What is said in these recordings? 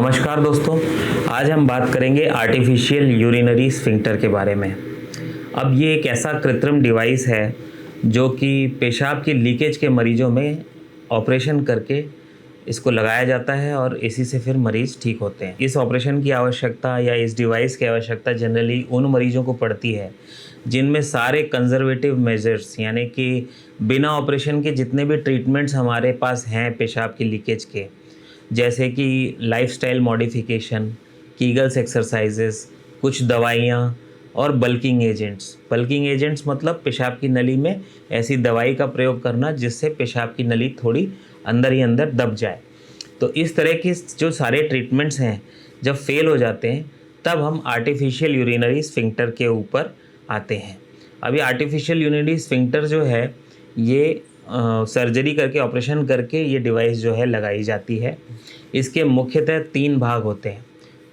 नमस्कार दोस्तों, आज हम बात करेंगे आर्टिफिशियल यूरिनरी स्फिंक्टर के बारे में। अब ये एक ऐसा कृत्रिम डिवाइस है जो कि पेशाब की लीकेज के मरीजों में ऑपरेशन करके इसको लगाया जाता है और इसी से फिर मरीज़ ठीक होते हैं। इस ऑपरेशन की आवश्यकता या इस डिवाइस की आवश्यकता जनरली उन मरीजों को पड़ती है जिनमें सारे कंजर्वेटिव मेजर्स यानी कि बिना ऑपरेशन के जितने भी ट्रीटमेंट्स हमारे पास हैं पेशाब की लीकेज के, जैसे कि लाइफस्टाइल मॉडिफिकेशन, कीगल्स एक्सरसाइजेस, कुछ दवाइयाँ और बल्किंग एजेंट्स। बल्किंग एजेंट्स मतलब पेशाब की नली में ऐसी दवाई का प्रयोग करना जिससे पेशाब की नली थोड़ी अंदर ही अंदर दब जाए। तो इस तरह के जो सारे ट्रीटमेंट्स हैं जब फेल हो जाते हैं तब हम आर्टिफिशियल यूरिनरी स्फिंक्टर के ऊपर आते हैं। अभी आर्टिफिशियल यूरिनरी स्फिंक्टर जो है ये सर्जरी करके ऑपरेशन करके ये डिवाइस जो है लगाई जाती है। इसके मुख्यतः 3 भाग होते हैं।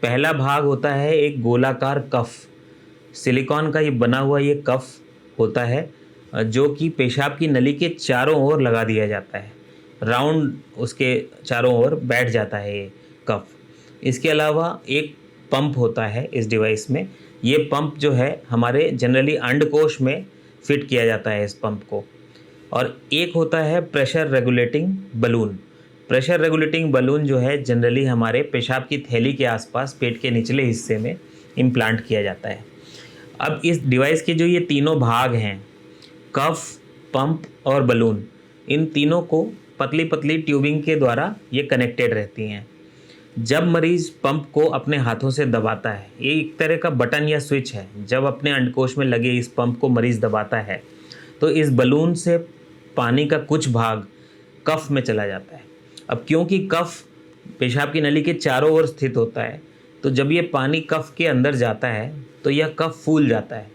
पहला भाग होता है एक गोलाकार कफ, सिलिकॉन का ये बना हुआ ये कफ होता है जो कि पेशाब की नली के चारों ओर लगा दिया जाता है। राउंड उसके चारों ओर बैठ जाता है ये कफ। इसके अलावा एक पंप होता है इस डिवाइस में। ये पंप जो है हमारे जनरली अंडकोश में फिट किया जाता है इस पंप को। और एक होता है pressure regulating balloon. Pressure regulating balloon जो है जनरली हमारे पेशाब की थैली के आसपास पेट के निचले हिस्से में इम्प्लांट किया जाता है। अब इस डिवाइस के जो ये तीनों भाग हैं, कफ, पंप और बलून, इन तीनों को पतली पतली ट्यूबिंग के द्वारा ये कनेक्टेड रहती हैं। जब मरीज़ पंप को अपने हाथों से दबाता है, ये एक तरह का बटन या स्विच है, जब अपने अंडकोश में लगे इस पंप को मरीज़ दबाता है तो इस बलून से पानी का कुछ भाग कफ में चला जाता है। अब क्योंकि कफ पेशाब की नली के चारों ओर स्थित होता है तो जब ये पानी कफ के अंदर जाता है तो यह कफ फूल जाता है।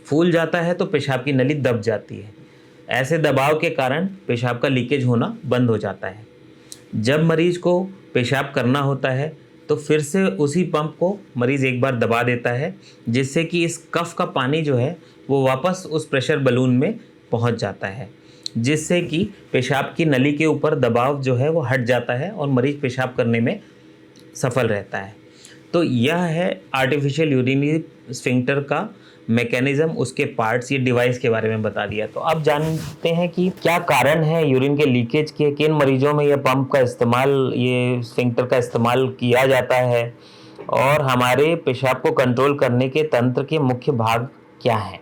फूल जाता है तो पेशाब की नली दब जाती है। ऐसे दबाव के कारण पेशाब का लीकेज होना बंद हो जाता है। जब मरीज़ को पेशाब करना होता है तो फिर से उसी पंप को मरीज़ एक बार दबा देता है जिससे कि इस कफ का पानी जो है वो वापस उस प्रेशर बलून में पहुंच जाता है, जिससे कि पेशाब की नली के ऊपर दबाव जो है वो हट जाता है और मरीज़ पेशाब करने में सफल रहता है। तो यह है आर्टिफिशियल यूरिनरी स्फिंक्टर का मैकेनिज्म, उसके पार्ट्स, ये डिवाइस के बारे में बता दिया। तो अब जानते हैं कि क्या कारण है यूरिन के लीकेज के, किन मरीजों में यह पंप का इस्तेमाल, ये स्फिंक्टर का इस्तेमाल किया जाता है और हमारे पेशाब को कंट्रोल करने के तंत्र के मुख्य भाग क्या हैं।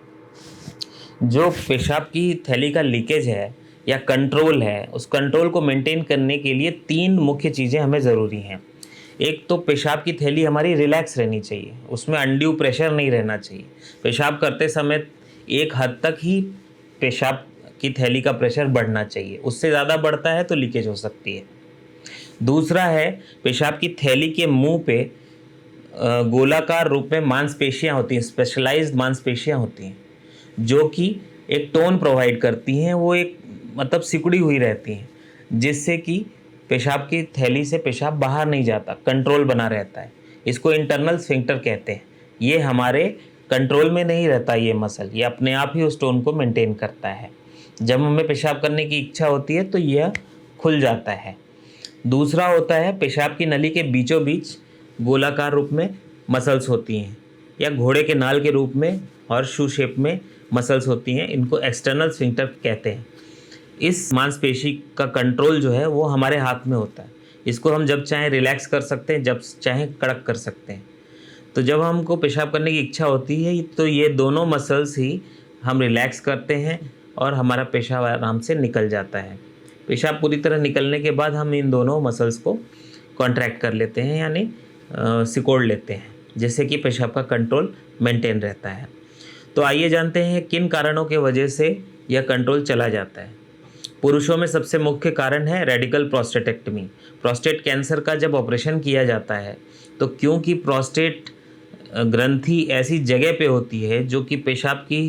जो पेशाब की थैली का लीकेज है या कंट्रोल है, उस कंट्रोल को मेंटेन करने के लिए 3 मुख्य चीज़ें हमें ज़रूरी हैं। एक तो पेशाब की थैली हमारी रिलैक्स रहनी चाहिए, उसमें अनड्यू प्रेशर नहीं रहना चाहिए। पेशाब करते समय एक हद तक ही पेशाब की थैली का प्रेशर बढ़ना चाहिए, उससे ज़्यादा बढ़ता है तो लीकेज हो सकती है। दूसरा है पेशाब की थैली के मुंह पे गोलाकार रूप में मांसपेशियाँ होती हैं, स्पेशलाइज्ड मांसपेशियाँ होती हैं जो कि एक टोन प्रोवाइड करती हैं। वो एक मतलब सिकुड़ी हुई रहती हैं जिससे कि पेशाब की थैली से पेशाब बाहर नहीं जाता, कंट्रोल बना रहता है। इसको इंटरनल स्फिंक्टर कहते हैं। ये हमारे कंट्रोल में नहीं रहता, ये मसल ये अपने आप ही उस टोन को मेंटेन करता है। जब हमें पेशाब करने की इच्छा होती है तो यह खुल जाता है। दूसरा होता है पेशाब की नली के बीचों बीच गोलाकार रूप में मसल्स होती हैं या घोड़े के नाल के रूप में और शू शेप में मसल्स होती हैं, इनको एक्सटर्नल स्फिंक्टर कहते हैं। इस मांसपेशी का कंट्रोल जो है वो हमारे हाथ में होता है। इसको हम जब चाहें रिलैक्स कर सकते हैं, जब चाहें कड़क कर सकते हैं। तो जब हमको पेशाब करने की इच्छा होती है तो ये दोनों मसल्स ही हम रिलैक्स करते हैं और हमारा पेशाब आराम से निकल जाता है। पेशाब पूरी तरह निकलने के बाद हम इन दोनों मसल्स को कॉन्ट्रैक्ट कर लेते हैं यानी सिकोड़ लेते हैं, जिससे कि पेशाब का कंट्रोल मेंटेन रहता है। तो आइए जानते हैं किन कारणों के वजह से यह कंट्रोल चला जाता है। पुरुषों में सबसे मुख्य कारण है रेडिकल प्रोस्टेटेक्टमी। प्रोस्टेट कैंसर का जब ऑपरेशन किया जाता है तो क्योंकि प्रोस्टेट ग्रंथि ऐसी जगह पे होती है जो कि पेशाब की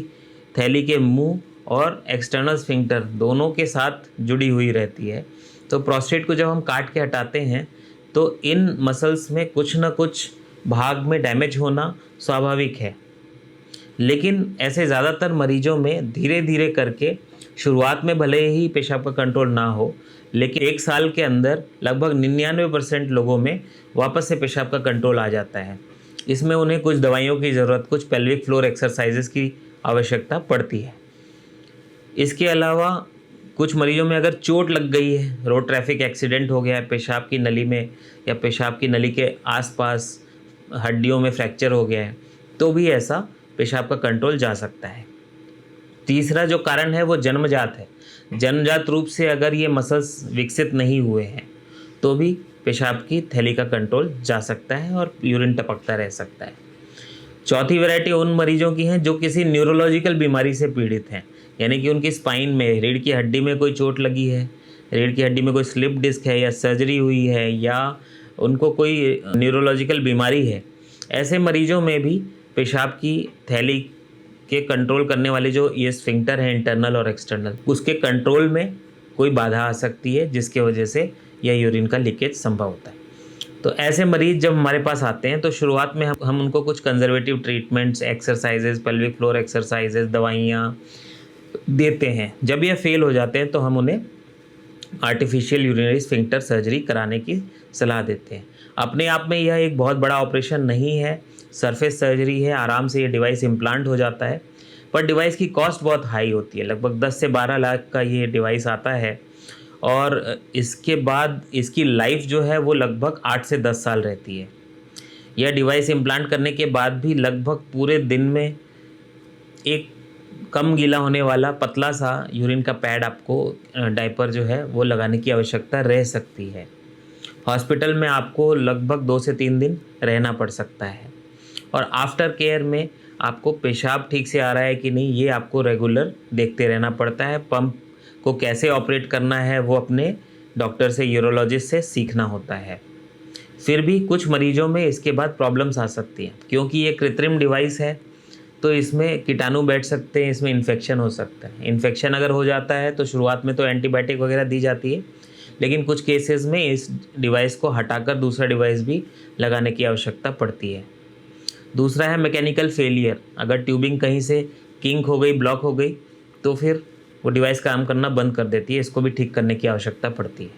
थैली के मुंह और एक्सटर्नल स्फिंक्टर दोनों के साथ जुड़ी हुई रहती है, तो प्रोस्टेट को जब हम काट के हटाते हैं तो इन मसल्स में कुछ ना कुछ भाग में डैमेज होना स्वाभाविक है। लेकिन ऐसे ज़्यादातर मरीजों में धीरे धीरे करके शुरुआत में भले ही पेशाब का कंट्रोल ना हो, लेकिन 1 साल के अंदर लगभग 99% लोगों में वापस से पेशाब का कंट्रोल आ जाता है। इसमें उन्हें कुछ दवाइयों की ज़रूरत, कुछ पेल्विक फ्लोर एक्सरसाइजेस की आवश्यकता पड़ती है। इसके अलावा कुछ मरीजों में अगर चोट लग गई है, रोड ट्रैफिक एक्सीडेंट हो गया है पेशाब की नली में या पेशाब की नली के आसपास हड्डियों में फ्रैक्चर हो गया है, तो भी ऐसा पेशाब का कंट्रोल जा सकता है। तीसरा जो कारण है वो जन्मजात है। जन्मजात रूप से अगर ये मसल्स विकसित नहीं हुए हैं तो भी पेशाब की थैली का कंट्रोल जा सकता है और यूरिन टपकता रह सकता है। चौथी वैरायटी उन मरीजों की हैं जो किसी न्यूरोलॉजिकल बीमारी से पीड़ित हैं, यानी कि उनकी स्पाइन में, रीढ़ की हड्डी में कोई चोट लगी है, रीढ़ की हड्डी में कोई स्लिप डिस्क है या सर्जरी हुई है या उनको कोई न्यूरोलॉजिकल बीमारी है। ऐसे मरीजों में भी पेशाब की थैली के कंट्रोल करने वाले जो ये स्फिंक्टर हैं, इंटरनल और एक्सटर्नल, उसके कंट्रोल में कोई बाधा आ सकती है, जिसके वजह से यह यूरिन का लीकेज संभव होता है। तो ऐसे मरीज जब हमारे पास आते हैं तो शुरुआत में हम उनको कुछ conservative treatments, exercises, pelvic floor exercises, दवाइयाँ देते हैं। जब ये फेल हो जाते हैं तो हम उन्हें आर्टिफिशियल यूरिनरी स्फिंक्टर सर्जरी कराने की सलाह देते हैं। अपने आप में यह एक बहुत बड़ा ऑपरेशन नहीं है, सरफेस सर्जरी है, आराम से ये डिवाइस इम्प्लांट हो जाता है, पर डिवाइस की कॉस्ट बहुत हाई होती है। लगभग 10 से 12 लाख का ये डिवाइस आता है और इसके बाद इसकी लाइफ जो है वो लगभग 8 से 10 साल रहती है। यह डिवाइस इम्प्लांट करने के बाद भी लगभग पूरे दिन में एक कम गीला होने वाला पतला सा यूरिन का पैड आपको, डायपर जो है वो लगाने की आवश्यकता रह सकती है। हॉस्पिटल में आपको लगभग 2 से 3 दिन रहना पड़ सकता है और आफ्टर केयर में आपको पेशाब ठीक से आ रहा है कि नहीं ये आपको रेगुलर देखते रहना पड़ता है। पंप को कैसे ऑपरेट करना है वो अपने डॉक्टर से, यूरोलॉजिस्ट से सीखना होता है। फिर भी कुछ मरीजों में इसके बाद प्रॉब्लम्स आ सकती हैं, क्योंकि ये कृत्रिम डिवाइस है तो इसमें कीटाणु बैठ सकते हैं, इसमें इन्फेक्शन हो सकता है। इन्फेक्शन अगर हो जाता है तो शुरुआत में तो एंटीबायोटिक वगैरह दी जाती है, लेकिन कुछ केसेस में इस डिवाइस को हटाकर दूसरा डिवाइस भी लगाने की आवश्यकता पड़ती है। दूसरा है मैकेनिकल फेलियर। अगर ट्यूबिंग कहीं से किंक हो गई, ब्लॉक हो गई, तो फिर वो डिवाइस काम करना बंद कर देती है, इसको भी ठीक करने की आवश्यकता पड़ती है।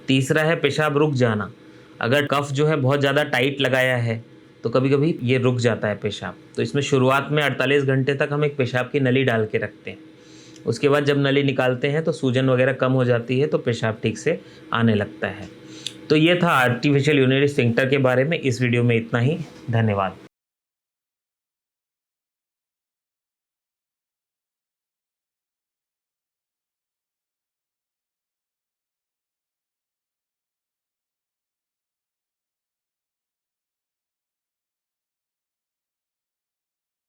तीसरा है पेशाब रुक जाना। अगर कफ जो है बहुत ज़्यादा टाइट लगाया है तो कभी कभी ये रुक जाता है पेशाब, तो इसमें शुरुआत में 48 घंटे तक हम एक पेशाब की नली डाल के रखते हैं। उसके बाद जब नली निकालते हैं तो सूजन वगैरह कम हो जाती है, तो पेशाब ठीक से आने लगता है। तो ये था आर्टिफिशियल यूरिनरी स्फिंक्टर के बारे में। इस वीडियो में इतना ही। धन्यवाद।